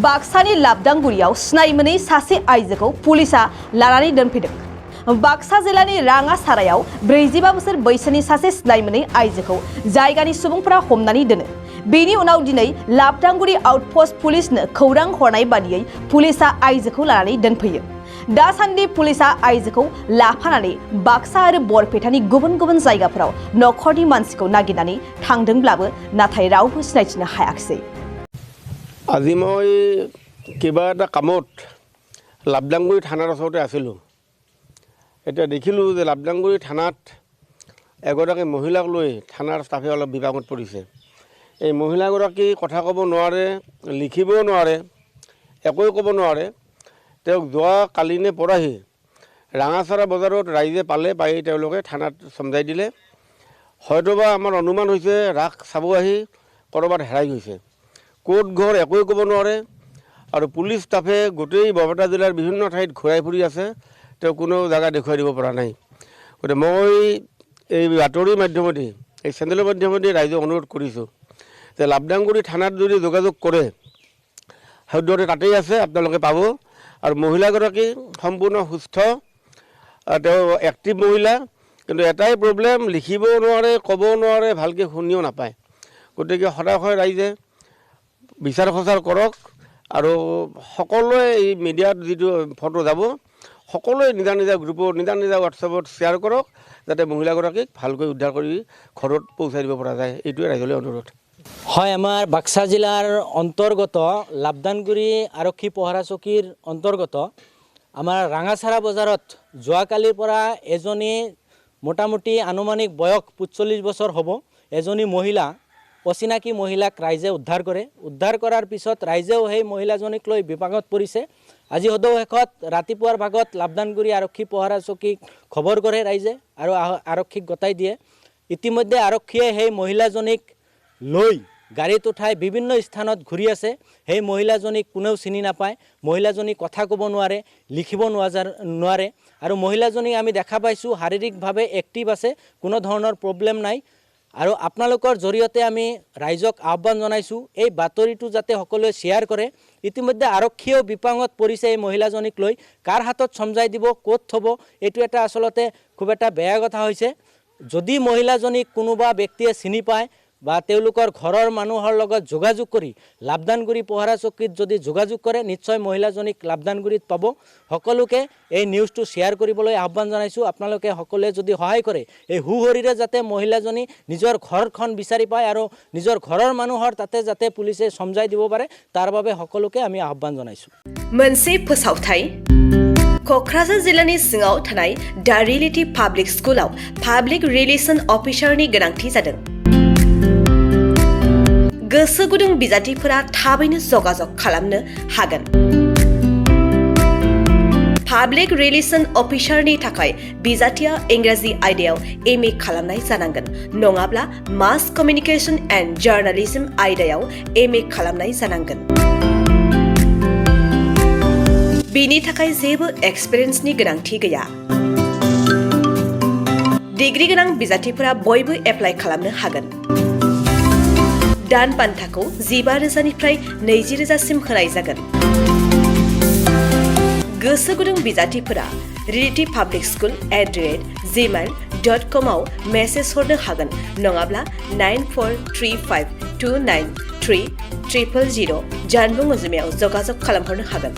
बाक्सानि लाबदांगुरियाव सिनायमोनै सासे आइजोखौ पुलिसा लानानै दोनफैदों। बाक्सा जिल्लानि राङासारायाव 45 बोसोर बैसोनि सासे सिनायमोनै आइजोखौ जायगानि सुबुंफोरा हमनानै दोनो। बेनि उनाव दिनै लाबदांगुरि आउटपोस्ट पुलिसनो खौरां हरनाय बादियै पुलिसा आइजोखौ लानानै दोनफैयो। दासान्दि पुलिसा आइजोखौ लाफानानै बाक्सा आरो बरपेटानि गुबुन गुबुन जायगाफोराव नख'रनि मानसिखौ नागिरनानै थांदोंब्लाबो नाथाय रावबो सिनायथिनो हायाखिसै। আজি মই কিবা এটা কামত লাবদাংগুৰি থানাৰ ওচৰতে আছিলোঁ। এতিয়া দেখিলোঁ যে লাবদাংগুৰি থানাত এগৰাকী মহিলাক লৈ থানাৰ ষ্টাফে অলপ বিপাঙত পৰিছে। এই মহিলাগৰাকী কথা ক'ব নোৱাৰে, লিখিবও নোৱাৰে, একোৱে ক'ব নোৱাৰে। তেওঁক যোৱা কালিনে পৰহি ৰাঙাচাৰা বজাৰত ৰাইজে পাই তেওঁলোকে থানাত চমজাই দিলে। হয়তোবা আমাৰ অনুমান হৈছে ৰাস চাব আহি ক'ৰবাত হেৰাই গৈছে। কোট ঘৰ একোৱে ক'ব নোৱাৰে আৰু পুলিচ ষ্টাফে গোটেই বৰপেটা জিলাৰ বিভিন্ন ঠাইত ঘূৰাই ফুৰি আছে, তেওঁ কোনো জাগা দেখুৱাই দিব পৰা নাই। গতিকে মই এই বাতৰিৰ মাধ্যমেদি, এই চেনেলৰ মাধ্যমেদি ৰাইজক অনুৰোধ কৰিছোঁ যে লাবদাংগুৰি থানাত যদি যোগাযোগ কৰে সদ্যহতে তাতেই আছে, আপোনালোকে পাব। আৰু মহিলাগৰাকী সম্পূৰ্ণ সুস্থ, তেওঁ এক্টিভ মহিলা, কিন্তু এটাই প্ৰব্লেম, লিখিবও নোৱাৰে, ক'বও নোৱাৰে, ভালকৈ শুনিও নাপায়। গতিকে সদায় ৰাইজে বিচাৰ খোচাৰ কৰক আৰু সকলোৱে এই মিডিয়াত যিটো ফটো যাব সকলোৱে নিজা নিজা গ্ৰুপত, নিজা নিজা হোৱাটছএপত শ্বেয়াৰ কৰক, যাতে মহিলাগৰাকীক ভালকৈ উদ্ধাৰ কৰি ঘৰত পহুচাই দিব পৰা যায়। এইটোৱে ৰাইজলৈ অনুৰোধ। হয়, আমাৰ বাক্সা জিলাৰ অন্তৰ্গত লাবদাংগুৰি আৰক্ষী পহৰা চকীৰ অন্তৰ্গত আমাৰ ৰাঙাচাৰা বজাৰত যোৱাকালিৰ পৰা এজনী মোটামুটি আনুমানিক বয়স 45 বছৰ হ'ব এজনী মহিলা, অচিনাকি মহিলাক ৰাইজে উদ্ধাৰ কৰে। উদ্ধাৰ কৰাৰ পিছত ৰাইজেও সেই মহিলাজনীক লৈ বিপাঙত পৰিছে। আজি সদৌ-শেষত ৰাতিপুৱাৰ ভাগত লাবদাংগুৰি আৰক্ষী পহৰা চকীক খবৰ কৰে ৰাইজে আৰু আৰক্ষীক গতাই দিয়ে। ইতিমধ্যে আৰক্ষীয়ে সেই মহিলাজনীক লৈ গাড়ীত উঠাই বিভিন্ন স্থানত ঘূৰি আছে। সেই মহিলাজনীক কোনেও চিনি নাপায়, মহিলাজনী কথা ক'ব নোৱাৰে, লিখিব নোৱাৰে আৰু মহিলাজনীক আমি দেখা পাইছোঁ শাৰীৰিকভাৱে এক্টিভ আছে, কোনো ধৰণৰ প্ৰব্লেম নাই। আৰু আপোনালোকৰ জৰিয়তে আমি ৰাইজক আহ্বান জনাইছোঁ এই বাতৰিটো যাতে সকলোৱে শ্বেয়াৰ কৰে। ইতিমধ্যে আৰক্ষীয়েও বিপাঙত পৰিছে এই মহিলাজনীক লৈ, কাৰ হাতত চমজাই দিব, ক'ত থ'ব, এইটো এটা আচলতে খুব এটা বেয়া কথা হৈছে। যদি মহিলাজনীক কোনোবা ব্যক্তিয়ে চিনি পায় বা তেওঁলোকৰ ঘৰৰ মানুহৰ লগত যোগাযোগ কৰি লাবদাংগুৰি পহৰা চকীত যদি যোগাযোগ কৰে নিশ্চয় মহিলাজনীক লাবদাংগুৰিত পাব। সকলোকে এই নিউজটো শ্বেয়াৰ কৰিবলৈ আহ্বান জনাইছোঁ। আপোনালোকে সকলোৱে যদি সহায় কৰে এই সুশৰীৰে যাতে মহিলাজনী নিজৰ ঘৰখন বিচাৰি পায় আৰু নিজৰ ঘৰৰ মানুহৰ তাতে যাতে পুলিচে চমজাই দিব পাৰে তাৰ বাবে সকলোকে আমি আহ্বান জনাইছোঁ। मोनसे फोसावथाय क'क्राझार जिल्लानि सिङाव थानाय दा रियेलिटी पाब्लिक स्कुलाव पाब्लिक रिलेशन अफिसारनि गोनांथि जादों। गोसो गुदुं बिजाथिफोरा थाबैनो जगाजग खालामनो हागोन। पाब्लिक रिलेशन अफिसारनि थाखाय बिजाथिया इंराजि आयदायाव MA खालामनाय जानांगोन, नङाब्ला मास कमिउनिकेशन एन्ड जार्नालिज्म आयदायाव MA खालामनाय जानांगोन। बेनि थाखाय जेबो एक्सपिरियेन्सनि गोनांथि गैया। डिग्री गोनां बिजाथिफोरा बयबो एप्लाइ खालामनो हागोन। दान बान्थाखौ 15,000निफ्राय 20,000सिम होनाय जागोन। गोसो गुदुं बिजाथिफोरा रियेलिटी पाब्लिक स्कुल @gmail.com आव मेसेज हरनो हागोन, नङाब्ला 9435293000 जानबुं अनजिमायाव जगाजग खालामहरनो हागोन।